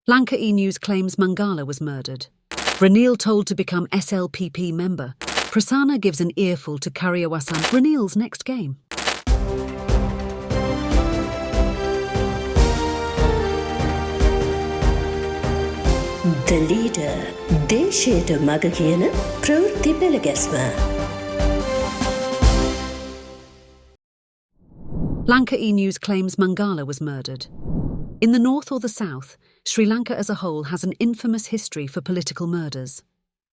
Lanka-e-News claims Mangala was murdered. Ranil told to become SLPP member. Prasanna gives an earful to Kar Aasam. Ranil's next game. The leader, දේශයට මග කියන ප්‍රවෘත්ති පෙළගැස්ම. Lanka-e-News claims Mangala was murdered. In the north or the south, Sri Lanka as a whole has an infamous history for political murders.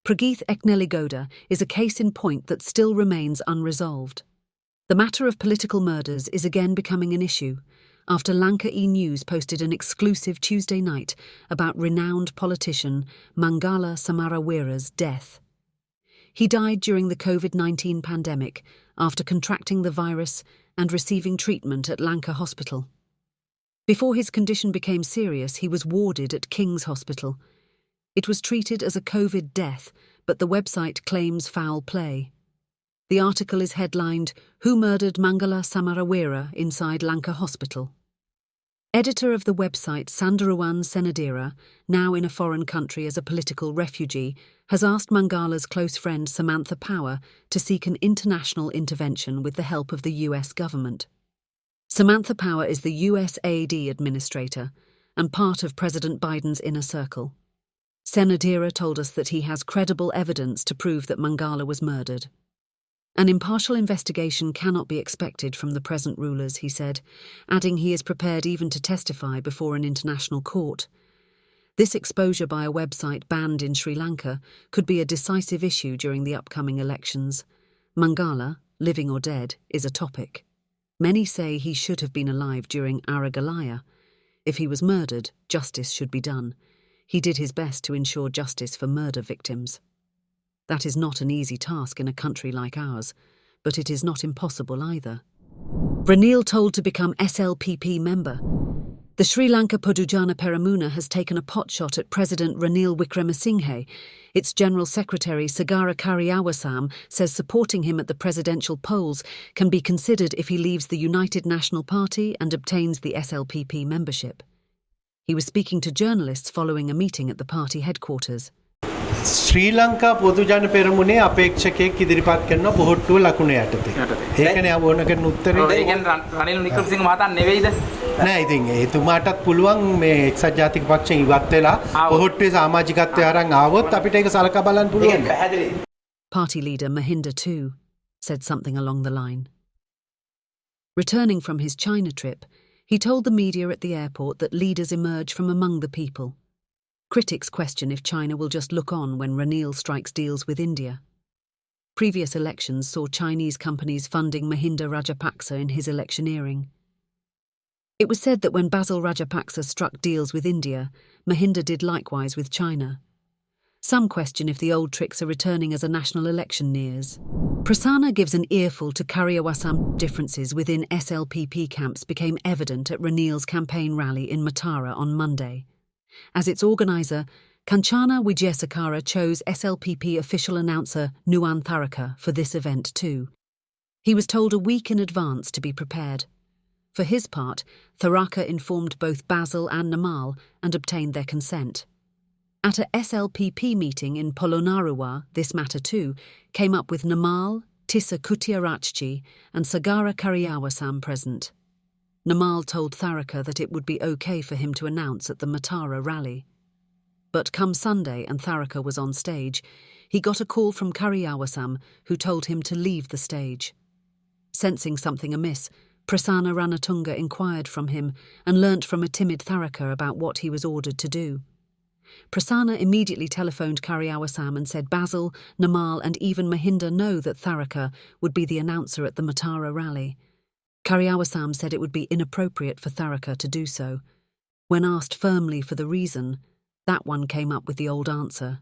Prageeth Ekneligoda is a case in point that still remains unresolved. The matter of political murders is again becoming an issue after Lanka-e-News posted an exclusive Tuesday night about renowned politician Mangala Samarawira's death. He died during the COVID-19 pandemic after contracting the virus and receiving treatment at Lanka Hospital. Before his condition became serious, he was warded at King's Hospital. It was treated as a COVID death, but the website claims foul play. The article is headlined, "Who Murdered Mangala Samarawira Inside Lanka Hospital?" Editor of the website Sandaruwan Senadira, now in a foreign country as a political refugee, has asked Mangala's close friend Samantha Power to seek an international intervention with the help of the US government. Samantha Power is the USAID administrator and part of President Biden's inner circle. Senadira told us that he has credible evidence to prove that Mangala was murdered. An impartial investigation cannot be expected from the present rulers, he said, adding he is prepared even to testify before an international court. This exposure by a website banned in Sri Lanka could be a decisive issue during the upcoming elections. Mangala, living or dead, is a topic. Many say he should have been alive during Aragalaya. If he was murdered, justice should be done. He did his best to ensure justice for murder victims. That is not an easy task in a country like ours, but it is not impossible either. Ranil told to become SLPP member. The Sri Lanka Podujana Peramuna has taken a potshot at President Ranil Wickremesinghe. Its General Secretary Sagara Kar Aasam says supporting him at the presidential polls can be considered if he leaves the United National Party and obtains the SLPP membership. He was speaking to journalists following a meeting at the party headquarters. ශ්‍රී ලංකා පොදු ජන පෙරමුණේ අපේක්ෂකයෙක් ඉදිරිපත් කරන බොහොට්ටුව ලකුණ යටතේ. ඒකනේ අවෝන කරන උත්තරේ. ඒ කියන්නේ රනිල් වික්‍රමසිංහ මහතා නෙවෙයිද? නෑ ඉතින් එතුමාටත් පුළුවන් මේ එක්සත් ජාතික පක්ෂයෙන් ඉවත් වෙලා බොහොට්ටුවේ සමාජිකත්වය අරන් ආවොත් අපිට ඒක සලකා බලන්න පුළුවන්. Party leader Mahinda too said something along the line. Returning from his China trip, he told the media at the airport that leaders emerge from among the people. Critics question if China will just look on when Ranil strikes deals with India. Previous elections saw Chinese companies funding Mahinda Rajapaksa in his electioneering. It was said that when Basil Rajapaksa struck deals with India, Mahinda did likewise with China. Some question if the old tricks are returning as a national election nears. Prasanna gives an earful to Kar Aasam. Differences within SLPP camps became evident at Ranil's campaign rally in Matara on Monday. As its organiser, Kanchana Wijesakara chose SLPP official announcer Nuwan Tharaka for this event too. He was told a week in advance to be prepared. For his part, Tharaka informed both Basil and Namal and obtained their consent. At a SLPP meeting in Polonnaruwa, this matter too came up with Namal, Tissa Kutiarachchi and Sagara Kar Aasam present. Namal told Tharaka that it would be okay for him to announce at the Matara rally. But come Sunday and Tharaka was on stage, he got a call from Kar Aasam who told him to leave the stage. Sensing something amiss, Prasanna Ranatunga inquired from him and learnt from a timid Tharaka about what he was ordered to do. Prasanna immediately telephoned Kar Aasam and said Basil, Namal and even Mahinda know that Tharaka would be the announcer at the Matara rally. Kar Aasam said it would be inappropriate for Tharaka to do so. When asked firmly for the reason, that one came up with the old answer.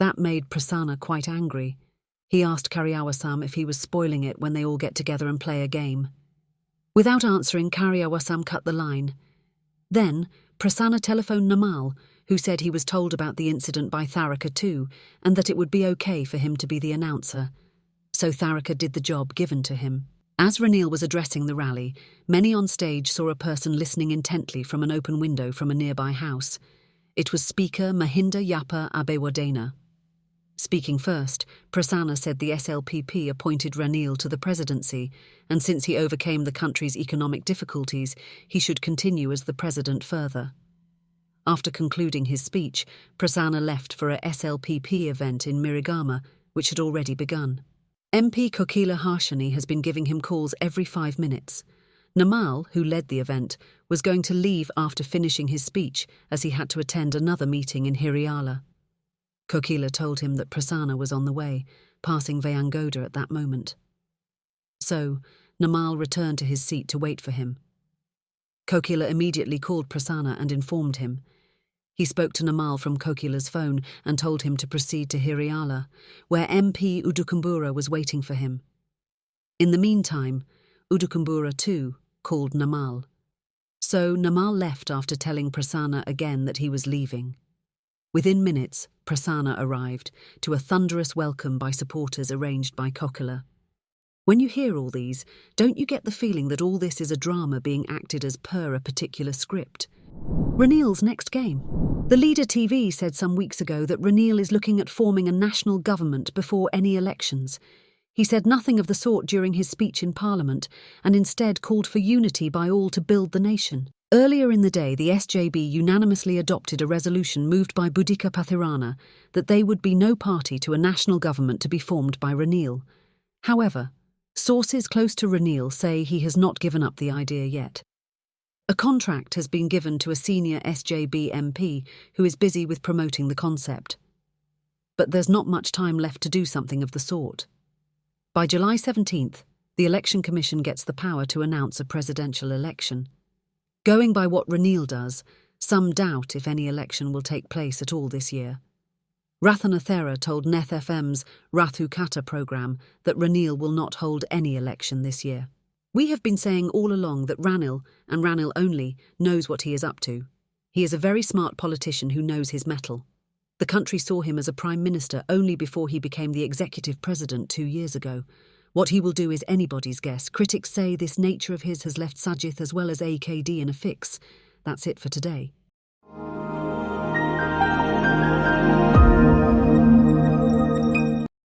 That made Prasanna quite angry. He asked Kar Aasam if he was spoiling it when they all get together and play a game. Without answering, Kar Aasam cut the line. Then, Prasanna telephoned Namal, who said he was told about the incident by Tharaka too, and that it would be okay for him to be the announcer. So Tharaka did the job given to him. As Ranil was addressing the rally, many on stage saw a person listening intently from an open window from a nearby house. It was Speaker Mahinda Yapa Abewardena. Speaking first, Prasanna said the SLPP appointed Ranil to the presidency, and since he overcame the country's economic difficulties, he should continue as the president further. After concluding his speech, Prasanna left for a SLPP event in Mirigama, which had already begun. MP Kokila Harshani has been giving him calls every 5 minutes. Namal, who led the event, was going to leave after finishing his speech as he had to attend another meeting in Hiriala. Kokila told him that Prasanna was on the way, passing Vayangoda at that moment. So, Namal returned to his seat to wait for him. Kokila immediately called Prasanna and informed him. He spoke to Namal from Kokila's phone and told him to proceed to Hiriala, where MP Udukumbura was waiting for him. In the meantime, Udukumbura too called Namal. So Namal left after telling Prasanna again that he was leaving. Within minutes, Prasanna arrived, to a thunderous welcome by supporters arranged by Kokila. When you hear all these, don't you get the feeling that all this is a drama being acted as per a particular script? Ranil's next game. The Leader TV said some weeks ago that Ranil is looking at forming a national government before any elections. He said nothing of the sort during his speech in Parliament and instead called for unity by all to build the nation. Earlier in the day, the SJB unanimously adopted a resolution moved by Boudica Pathirana that they would be no party to a national government to be formed by Ranil. However, sources close to Ranil say he has not given up the idea yet. A contract has been given to a senior SJB MP who is busy with promoting the concept. But there's not much time left to do something of the sort. By July 17th, the Election Commission gets the power to announce a presidential election. Going by what Ranil does, some doubt if any election will take place at all this year. Rathanathera told Neth FM's Rathu Kata programme that Ranil will not hold any election this year. We have been saying all along that Ranil, and Ranil only, knows what he is up to. He is a very smart politician who knows his mettle. The country saw him as a prime minister only before he became the executive president 2 years ago. What he will do is anybody's guess. Critics say this nature of his has left Sajith as well as AKD in a fix. That's it for today.